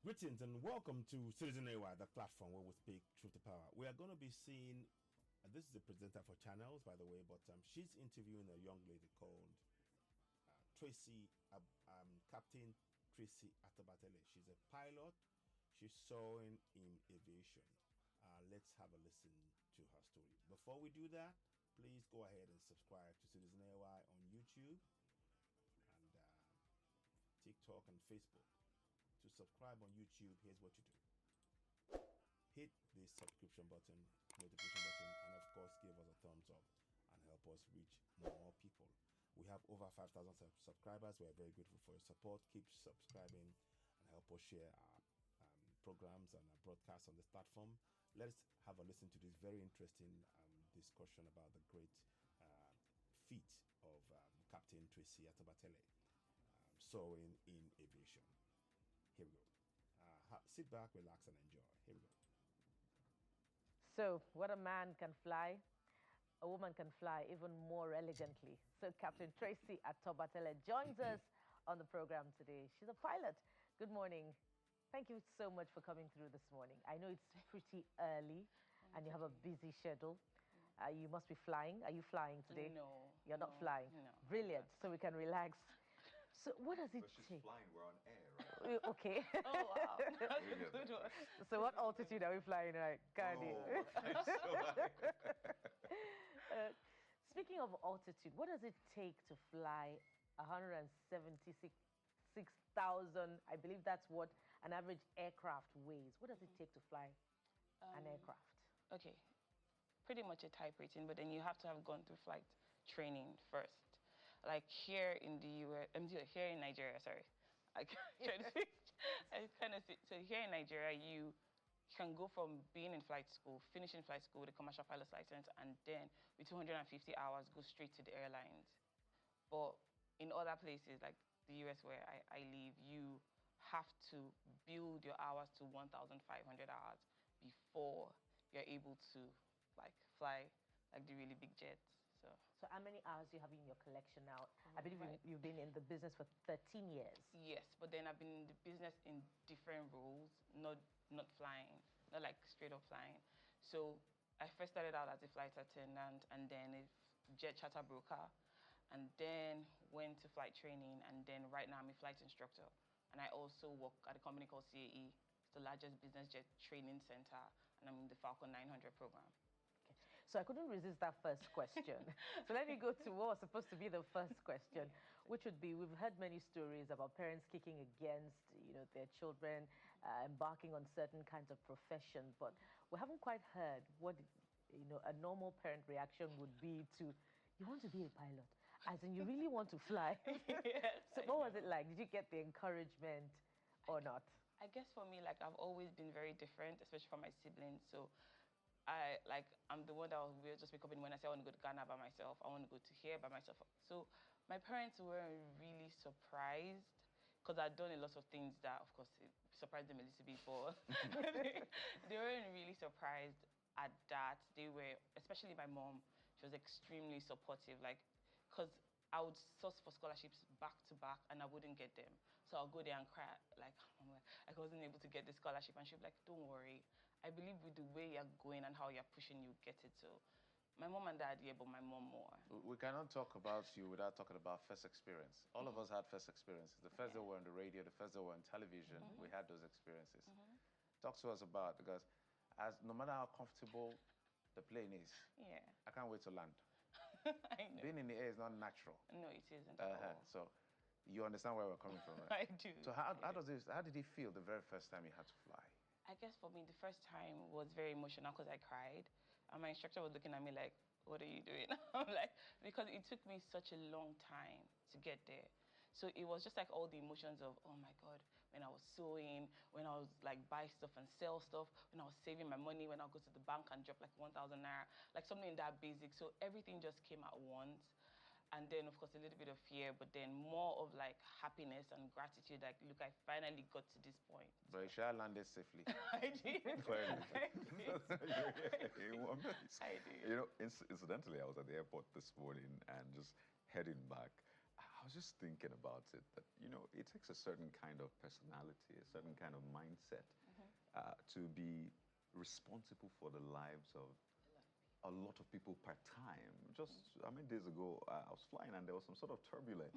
Greetings and welcome to Citizen AY, the platform where we speak truth to power. We are going to be seeing, this is a presenter for Channels, by the way, but she's interviewing a young lady called Captain Tracy Atobatele. She's a pilot. She's soaring in aviation. Let's have a listen to her story. Before we do that, please go ahead and subscribe to Citizen AY on YouTube and TikTok and Facebook. To subscribe on YouTube, here's what you do. Hit the subscription button, notification button, and of course give us a thumbs up and help us reach more people. We have over 5,000 subscribers. We're very grateful for your support. Keep subscribing and help us share our programs and our broadcasts on this platform. Let's have a listen to this very interesting discussion about the great feat of Captain Tracy Atobatele, soaring in aviation. Here we go. Sit back, relax, and enjoy. Here we go. So, what a man can fly, a woman can fly even more elegantly. So, Captain Tracy Atobatele joins us on the program today. She's a pilot. Good morning. Thank you so much for coming through this morning. I know it's pretty early and you have a busy schedule. You must be flying. Are you flying today? No. You're not flying? No. Brilliant. So we can relax. So what does it But she's take? flying, we're on air, right? Okay. Oh, wow. That's a good one. So what altitude are we flying right? Oh, Speaking of altitude, what does it take to fly 176,000? I believe that's what an average aircraft weighs. What does it take to fly an aircraft? Okay. Pretty much a type rating, but then you have to have gone through flight training first. Like here in the US, here in Nigeria, sorry. So here in Nigeria, you can go from being in flight school, finishing flight school with a commercial pilot's license, and then with 250 hours, go straight to the airlines. But in other places, like the US where I live, you have to build your hours to 1,500 hours before you're able to fly like the really big jets. So how many hours do you have in your collection now? I believe you've been in the business for 13 years. Yes, but then I've been in the business in different roles, not flying, not like straight up flying. So I first started out as a flight attendant and then a jet charter broker, and then went to flight training, and then right now I'm a flight instructor. And I also work at a company called CAE. It's the largest business jet training center, and I'm in the Falcon 900 program. So I couldn't resist that first question. So let me go to what was supposed to be the first question, which would be, we've heard many stories about parents kicking against, their children embarking on certain kinds of profession, but we haven't quite heard what, a normal parent reaction would be to, you want to be a pilot, as in you really want to fly. Yes, so what was it like? Did you get the encouragement or not? I guess for me, I've always been very different, especially from my siblings. So I'm the one that will just wake up and when I say I want to go to Ghana by myself, I want to go to here by myself. So my parents were really surprised because I'd done a lot of things that, of course, it surprised them a little bit, but they weren't really surprised at that. They were, especially my mom, she was extremely supportive, because I would source for scholarships back to back and I wouldn't get them. So I'll go there and cry, I wasn't able to get the scholarship. And she'd be like, don't worry. I believe with the way you're going and how you're pushing, you get it. So my mom and dad, yeah, but my mom more. We cannot talk about you without talking about first experience. All of us had first experiences. The first day we were on the radio, the first day we were on television, we had those experiences. Talk to us about, because no matter how comfortable the plane is, yeah, I can't wait to land. I know. Being in the air is not natural. No, it isn't at all. So you understand where we're coming from, right? I do. So how did it feel the very first time you had to fly? I guess for me, the first time was very emotional because I cried. And my instructor was looking at me like, what are you doing? I'm like, because it took me such a long time to get there. So it was just all the emotions of, oh my God, when I was sewing, when I was buy stuff and sell stuff, when I was saving my money, when I would go to the bank and drop 1,000 naira, something that basic. So everything just came at once. And then, of course, a little bit of fear, but then more of happiness and gratitude. Look, I finally got to this point. But you sure landed safely. I did. I did. Incidentally, I was at the airport this morning and just heading back. I was just thinking about it, that, you know, it takes a certain kind of personality, a certain kind of mindset to be responsible for the lives of a lot of people per time. Just, I mean, days ago, I was flying and there was some sort of turbulence.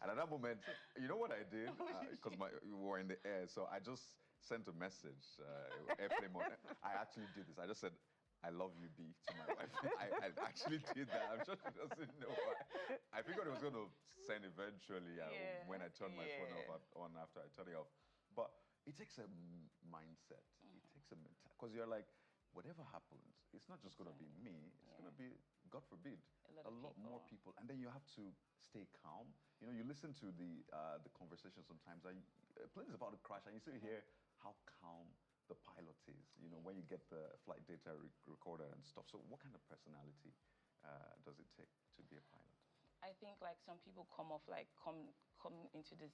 And at that moment, you know what I did? Because we were in the air, so I just sent a message, airplane mode. I actually did this. I just said, "I love you, B," to my wife. I actually did that. I'm sure she doesn't know. I figured it was going to send eventually when I turned my phone on after I turned it off. But it takes a mindset. It takes a mental, because you're like, whatever happens, it's not just going to be me. It's going to be, God forbid, a lot more people. And then you have to stay calm. You know, you listen to the conversation sometimes. A plane is about to crash, and you still hear how calm the pilot is. You know, when you get the flight data recorder and stuff. So, what kind of personality does it take to be a pilot? I think like some people come into this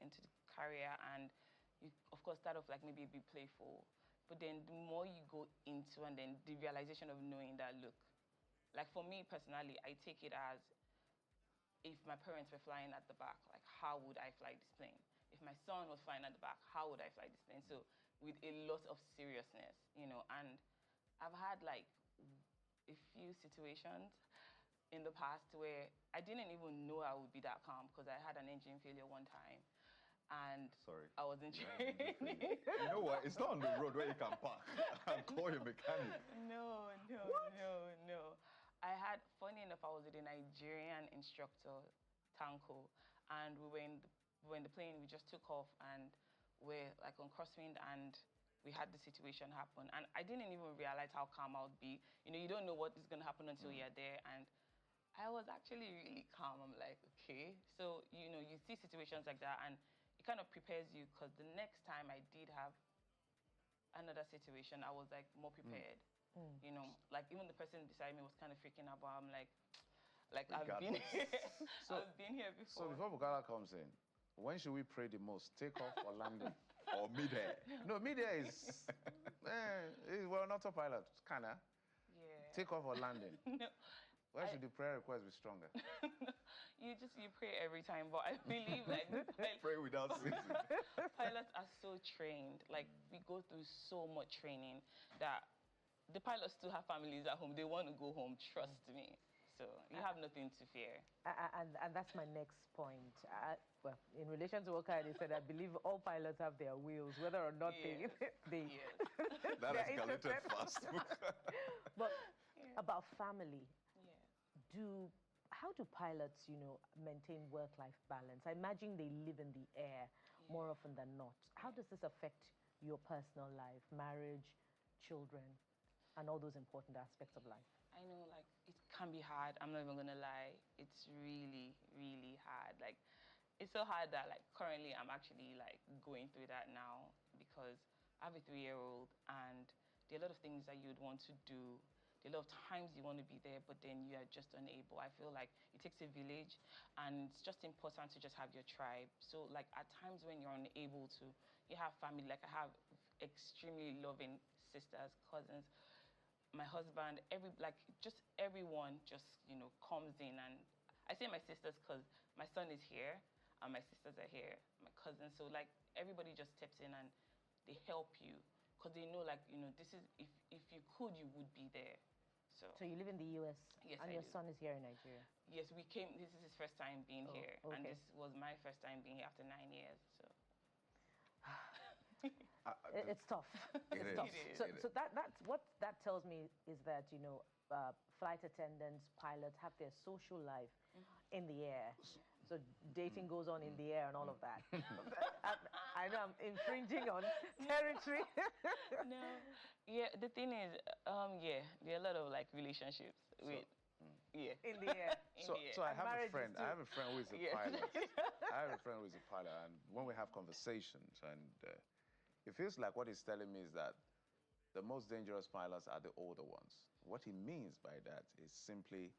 into the career, and you of course start off like maybe a bit playful, but then the more you go into, and then the realization of knowing that, look, like for me personally, I take it as, if my parents were flying at the back, like how would I fly this plane? If my son was flying at the back, how would I fly this plane? So with a lot of seriousness, you know, and I've had like a few situations in the past where I didn't even know I would be that calm, because I had an engine failure one time. And I was in training. You know what? It's not on the road where you can park and call your mechanic. No. Funny enough, I was with a Nigerian instructor, Tanko, and we were in the plane. We just took off, and we're like on crosswind, and we had the situation happen. And I didn't even realize how calm I would be. You know, you don't know what is going to happen until you're there. And I was actually really calm. I'm like, okay. So, you know, you see situations like that, and it kind of prepares you, because the next time I did have another situation, I was like more prepared. You know, like even the person beside me was kind of freaking out, but I'm like I've been here. I've been here before. So before Bukala comes in, when should we pray the most? Take off or landing? Or mid-air? No, mid-air is, well, not autopilot, kind of. Yeah. Take off or landing? No. Why should the prayer request be stronger? You pray every time, but I believe like Pray without ceasing. pilots are so trained. Like we go through so much training that the pilots still have families at home. They want to go home. Trust me. So you have nothing to fear. And that's my next point. Well, in relation to what Kayode said, I believe all pilots have their wheels, whether or not they That escalated fast. But about family. Yeah. How do pilots, you know, maintain work-life balance? I imagine they live in the air more often than not. How does this affect your personal life, marriage, children, and all those important aspects of life? I know, like, it can be hard. I'm not even gonna lie. It's really, really hard. Like, it's so hard that, like, currently I'm actually, like, going through that now, because I have a 3-year-old, and there are a lot of things that you'd want to do. There are a lot of times you want to be there, but then you are just unable. I feel like it takes a village, and it's just important to just have your tribe. So, like, at times when you're unable to, you have family. Like, I have extremely loving sisters, cousins, my husband, everyone just, you know, comes in. And I say my sisters because my son is here and my sisters are here, my cousins. So like everybody just steps in and they help you, because they know, like, you know, this is, if you could, you would be there. So you live in the US? Yes, and I your do. son is here in Nigeria? Yes, this is his first time being here. Okay. And this was my first time being here after 9 years, so. It's tough. It's tough. So that's what that tells me, is that, you know, flight attendants, pilots have their social life in the air. So dating goes on in the air and all of that. I know I'm infringing on territory. No. Yeah, the thing is, there are a lot of like relationships with. Yeah. In the air. So I have a friend. I have a friend who is a pilot. I have a friend who is a pilot, and when we have conversations, and it feels like what he's telling me is that the most dangerous pilots are the older ones. What he means by that is simply,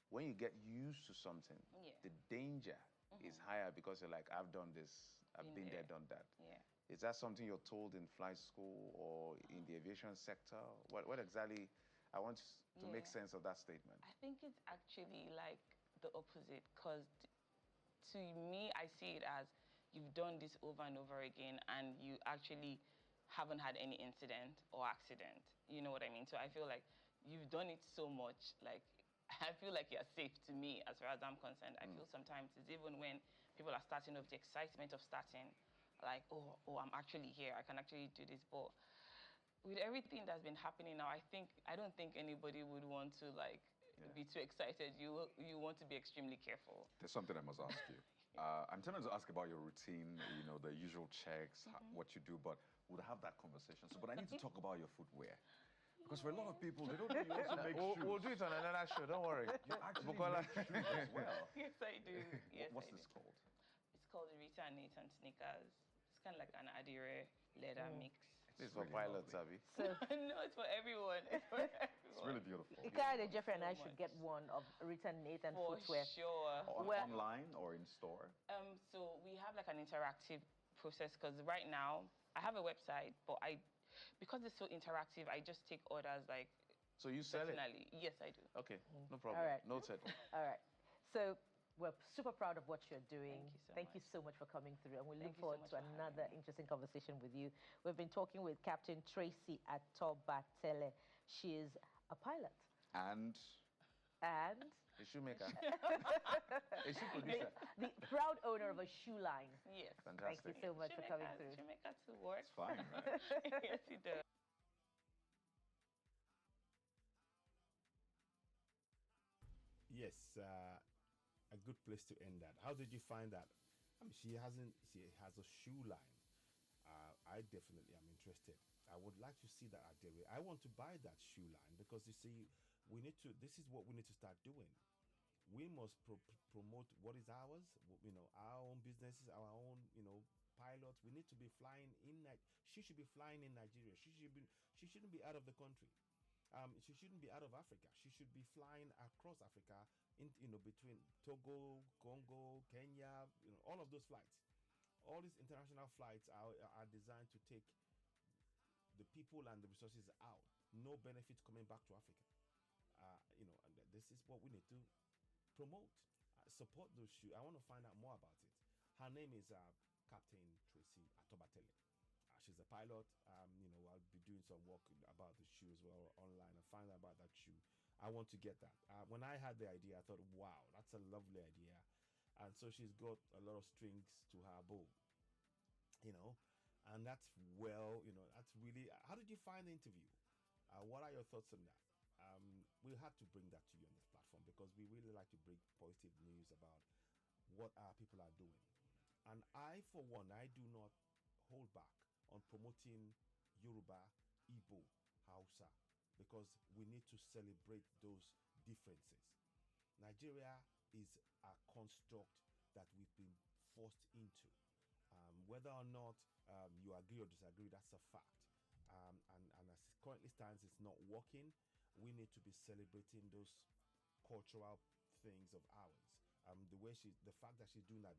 when you get used to something, the danger is higher, because you're like, I've done this, I've been there, done that. Yeah. Is that something you're told in flight school or in the aviation sector? What exactly? I want to make sense of that statement. I think it's actually like the opposite, because to me, I see it as you've done this over and over again, and you actually haven't had any incident or accident. You know what I mean? So I feel like you've done it so much, like, I feel like you're safe to me as far as I'm concerned. I feel sometimes it's even when people are starting off, the excitement of starting, like, oh, I'm actually here, I can actually do this. But with everything that's been happening now, I don't think anybody would want to like be too excited. You want to be extremely careful. There's something I must ask you. I'm tempted to ask about your routine, you know, the usual checks, what you do, but we'll have that conversation. So, but I need to talk about your footwear. Because for a lot of people, they don't know you also make shoes. We'll do it on another show, don't worry. You actually make shoes as well. Yes, I do. Yes, What's I do. this called? It's called the Rita and Nathan sneakers. It's kind of like an Adire leather mix. This is for pilots, Abby. So No, it's for everyone. It's for everyone. It's really beautiful. Ikaede, Jeffrey, and I so should much. get one of Rita and Nathan For footwear. sure. Well- Online or in store? So we have like an interactive process because right now I have a website, but because it's so interactive, I just take orders like So you sell it? personally. Yes, I do. Okay, no problem. All right. Noted. All right. So we're super proud of what you're doing. Thank you so so much for coming through, and we look Thank you so forward much to for having another me. interesting conversation with you. We've been talking with Captain Tracy Atobatele. She is a pilot And and A shoemaker. A shoe producer. the proud owner of a shoe line. Yes. Fantastic. Thank you so much for coming through. She make her to work. it's fine, right? Yes, it does. Yes, a good place to end that. How did you find that? I mean, she has a shoe line. I definitely am interested. I would like to see that idea. I want to buy that shoe line because you see, this is what we need to start doing. We must promote what is ours, you know, our own businesses, our own, you know, pilots. We need to be flying in she should be flying in Nigeria. She shouldn't be out of the country. She shouldn't be out of Africa. She should be flying across Africa, between Togo, Congo, Kenya, all of those flights. All these international flights are designed to take the people and the resources out. No benefits coming back to Africa. And this is what we need to promote, support those shoes. I want to find out more about it. Her name is Captain Tracy Atobatele. She's a pilot. I'll be doing some work about the shoe as well online and find out about that shoe. I want to get that. When I had the idea, I thought, wow, that's a lovely idea. And so she's got a lot of strings to her bow, and that's that's really. How did you find the interview? What are your thoughts on that? We'll have to bring that to you on this platform because we really like to bring positive news about what our people are doing. And I, for one, I do not hold back on promoting Yoruba, Igbo, Hausa, because we need to celebrate those differences. Nigeria is a construct that we've been forced into. Whether or not you agree or disagree, that's a fact. And as it currently stands, it's not working. We need to be celebrating those cultural things of ours. The fact that she's doing that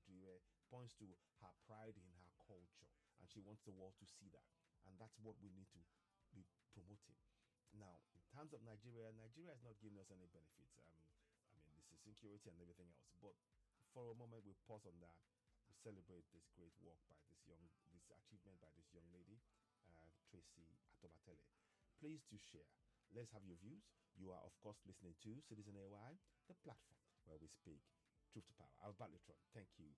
points to her pride in her culture, and she wants the world to see that. And that's what we need to be promoting. Now, in terms of Nigeria is not giving us any benefits. This is security and everything else. But for a moment, we pause on that. We celebrate this great work by this achievement by this young lady, Tracy Atobatele. Please do share. Let's have your views. You are, of course, listening to Citizen AY, the platform where we speak truth to power. I'll Batletron. Thank you